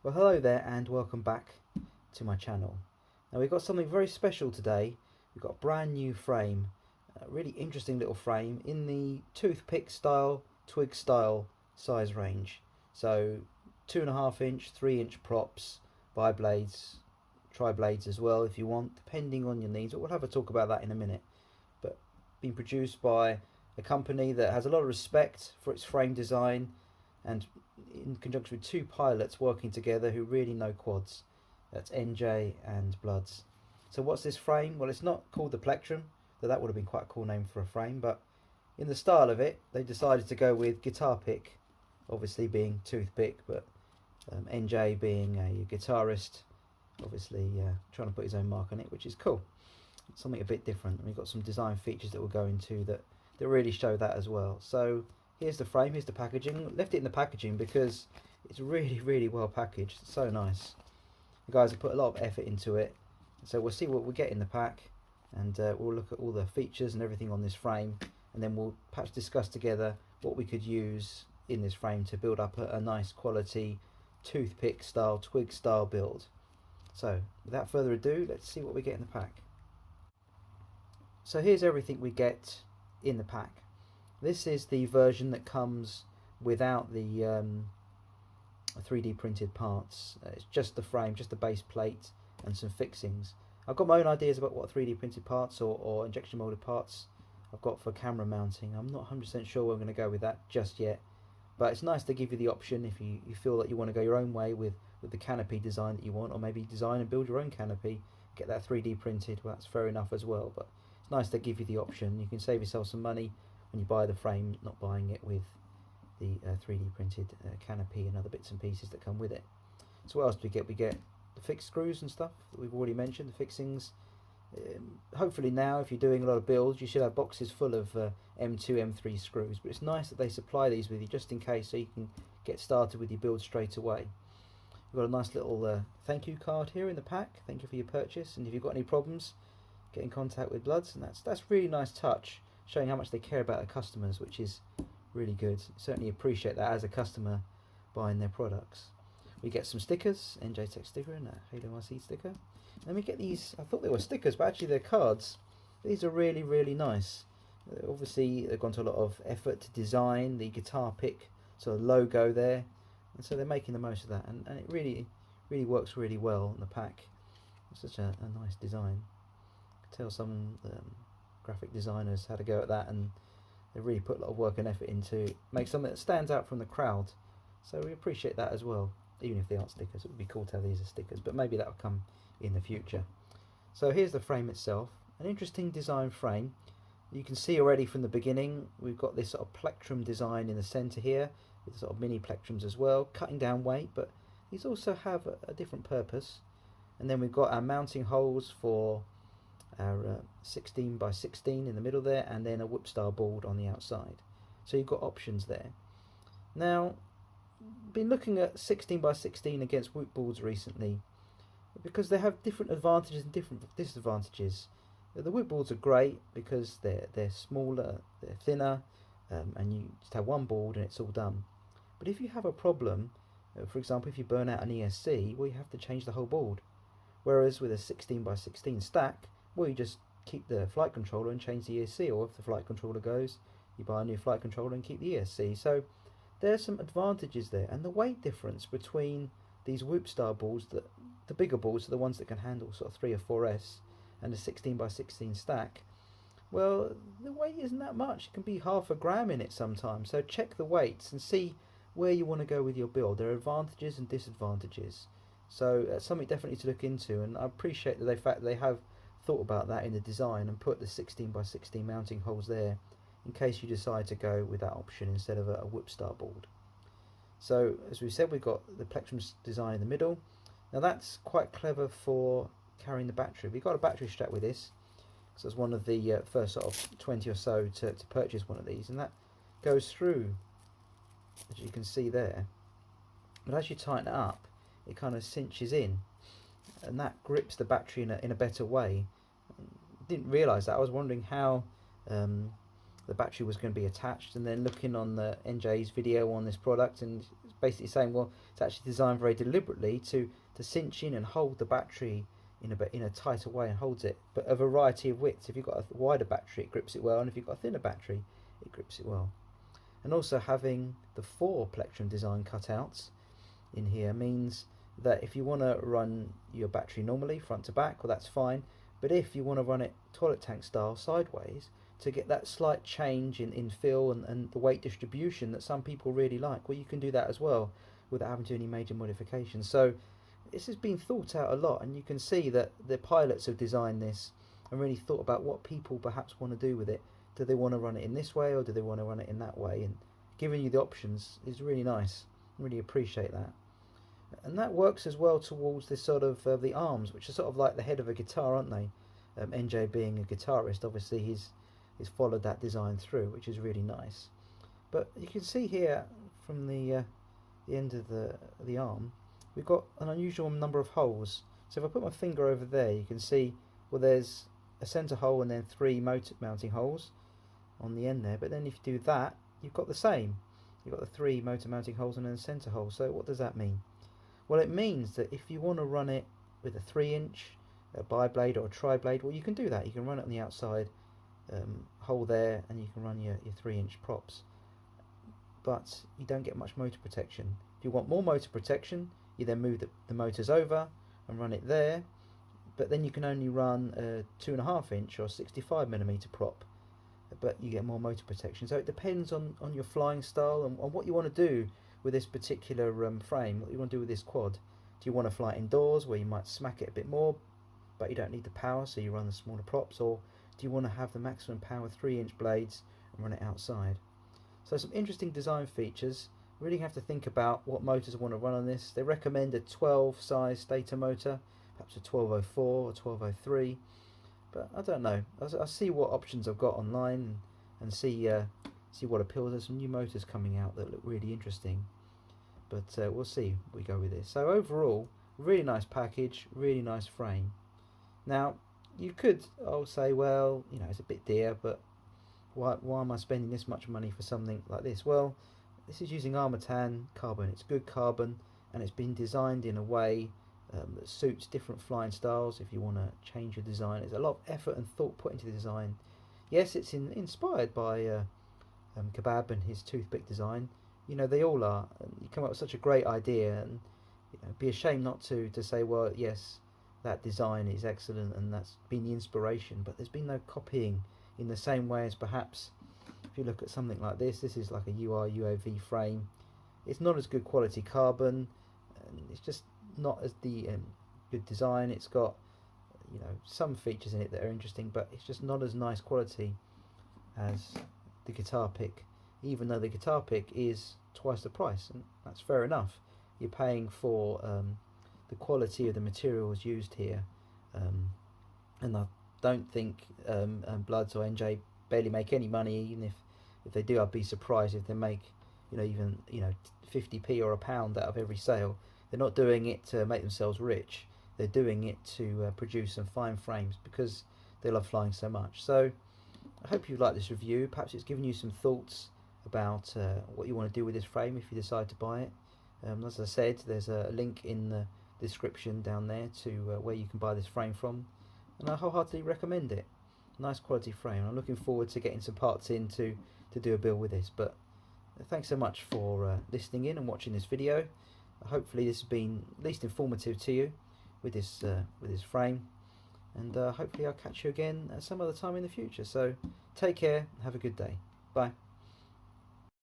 Well, hello there and welcome back to my channel. Now we've got something very special today. We've got a brand new frame, a really interesting little frame in the toothpick style, twig style size range. So 2.5 inch, 3 inch props, bi-blades, tri-blades as well if you want, depending on your needs. But we'll have a talk about that in a minute. But being produced by a company that has a lot of respect for its frame design, and in conjunction with two pilots working together who really know quads. That's NJ and Bludz. So what's this frame? Well, it's not called the plectrum, though that would have been quite a cool name for a frame, but in the style of it, they decided to go with GuitarPick, obviously being toothpick, but NJ being a guitarist, obviously trying to put his own mark on it, which is cool. It's something a bit different, and we've got some design features that we'll go into that really show that as well. So here's the frame, here's the packaging. Left it in the packaging because it's really well packaged. It's so nice. The guys have put a lot of effort into it. So we'll see what we get in the pack, and we'll look at all the features and everything on this frame, and then we'll perhaps discuss together what we could use in this frame to build up a nice quality toothpick style, twig style build. So without further ado, let's see what we get in the pack. So here's everything we get in the pack. This is the version that comes without the 3D printed parts. It's just the frame, just the base plate and some fixings. I've got my own ideas about what 3D printed parts or injection molded parts I've got for camera mounting. I'm not 100% sure where I'm going to go with that just yet, but it's nice to give you the option if you feel that you want to go your own way with the canopy design that you want, or maybe design and build your own canopy, get that 3D printed. Well, that's fair enough as well, but it's nice to give you the option. You can save yourself some money when you buy the frame, not buying it with the 3D printed canopy and other bits and pieces that come with it. So what else do we get? We get the fixed screws and stuff that we've already mentioned, the fixings. Hopefully now, if you're doing a lot of builds, you should have boxes full of M2, M3 screws, but it's nice that they supply these with you just in case, so you can get started with your build straight away. We've got a nice little thank you card here in the pack. Thank you for your purchase, and if you've got any problems, get in contact with Bludz, and that's really nice touch, showing how much they care about their customers, which is really good. Certainly appreciate that as a customer buying their products. We get some stickers, NJ Tech sticker and a Halo RC sticker. And then we get these, I thought they were stickers, but actually they're cards. These are really nice. Obviously they've gone to a lot of effort to design the GuitarPick sort of logo there, and so they're making the most of that, and it really works really well in the pack. It's such a nice design. I can tell some graphic designers had to go at that, and they really put a lot of work and effort into make something that stands out from the crowd. So we appreciate that as well. Even if they aren't stickers, it would be cool to have these as stickers, but maybe that will come in the future. So here's the frame itself, an interesting design frame. You can see already from the beginning we've got this sort of plectrum design in the center here, with sort of mini plectrums as well, cutting down weight, but these also have a different purpose. And then we've got our mounting holes for our 16 by 16 in the middle there, and then a whip style board on the outside. So you've got options there. Now, been looking at 16 by 16 against whip boards recently, because they have different advantages and different disadvantages. The whip boards are great because they're smaller, they're thinner, and you just have one board and it's all done. But if you have a problem, for example if you burn out an ESC, well, you have to change the whole board. Whereas with a 16 by 16 stack, well, you just keep the flight controller and change the ESC, or if the flight controller goes, you buy a new flight controller and keep the ESC. So there's some advantages there, and the weight difference between these whoop style balls, the bigger balls are the ones that can handle sort of 3 or 4S, and the 16 by 16 stack, well, the weight isn't that much. It can be half a gram in it sometimes. So check the weights and see where you want to go with your build. There are advantages and disadvantages, so that's something definitely to look into, and I appreciate that they have thought about that in the design and put the 16 by 16 mounting holes there in case you decide to go with that option instead of a whip star board. So as we said, we've got the plectrum design in the middle. Now that's quite clever for carrying the battery. We've got a battery strap with this, so it's one of the first sort of 20 or so to purchase one of these, and that goes through, as you can see there. But as you tighten it up, it kind of cinches in, and that grips the battery in a better way. Didn't realise that. I was wondering how the battery was going to be attached, and then looking on the NJ's video on this product, and it's basically saying, well, it's actually designed very deliberately to cinch in and hold the battery in a tighter way and holds it, but a variety of widths. If you've got a wider battery, it grips it well, and if you've got a thinner battery, it grips it well. And also having the 4 plectrum design cutouts in here means that if you want to run your battery normally front to back, well, that's fine, but if you want to run it toilet tank style sideways to get that slight change in feel and the weight distribution that some people really like, well, you can do that as well without having to do any major modifications. So this has been thought out a lot, and you can see that the pilots have designed this and really thought about what people perhaps want to do with it. Do they want to run it in this way, or do they want to run it in that way? And giving you the options is really nice. I really appreciate that. And that works as well towards this sort of the arms, which are sort of like the head of a guitar, aren't they? NJ being a guitarist, obviously he's followed that design through, which is really nice. But you can see here from the end of the arm, we've got an unusual number of holes. So if I put my finger over there, you can see, well, there's a center hole and then 3 motor mounting holes on the end there. But then if you do that, you've got the same. You've got the 3 motor mounting holes and then a center hole. So what does that mean? Well, it means that if you want to run it with a 3-inch bi-blade or a tri-blade, well, you can do that. You can run it on the outside hole there, and you can run your 3-inch props. But you don't get much motor protection. If you want more motor protection, you then move the motors over and run it there, but then you can only run a 2.5-inch or 65mm prop, but you get more motor protection. So it depends on your flying style and on what you want to do with this particular frame, what you want to do with this quad. Do you want to fly indoors where you might smack it a bit more, but you don't need the power, so you run the smaller props, or do you want to have the maximum power 3-inch blades and run it outside? So some interesting design features. Really have to think about what motors I want to run on this. They recommend a 12 size stator motor, perhaps a 1204 or 1203, but I don't know. I'll see what options I've got online and see what appeals. There's some new motors coming out that look really interesting, but we'll see we go with this. So overall, really nice package, really nice frame. Now you could say, well, you know, it's a bit dear, but why am I spending this much money for something like this? Well, this is using Armatan carbon. It's good carbon, and it's been designed in a way that suits different flying styles. If you want to change your design, there's a lot of effort and thought put into the design. Yes, it's inspired by Kebab and his Toothpick design. You know, they all are. And you come up with such a great idea, and you know, be ashamed not to say, well, yes, that design is excellent and that's been the inspiration, but there's been no copying in the same way as perhaps if you look at something like this. This is like a UAV frame. It's not as good quality carbon, and it's just not as the good design. It's got, you know, some features in it that are interesting, but it's just not as nice quality as the GuitarPick, even though the GuitarPick is twice the price, and that's fair enough. You're paying for the quality of the materials used here, and I don't think Bludz or NJ barely make any money. Even if they do, I'd be surprised if they make, you know, even 50p or a pound out of every sale. They're not doing it to make themselves rich. They're doing it to produce some fine frames because they love flying so much. So I hope you like this review. Perhaps it's given you some thoughts about what you want to do with this frame if you decide to buy it. As I said, there's a link in the description down there to where you can buy this frame from, and I wholeheartedly recommend it. Nice quality frame. I'm looking forward to getting some parts in to do a build with this. But thanks so much for listening in and watching this video. Hopefully this has been at least informative to you with this frame, and hopefully I'll catch you again at some other time in the future. So take care, have a good day. Bye.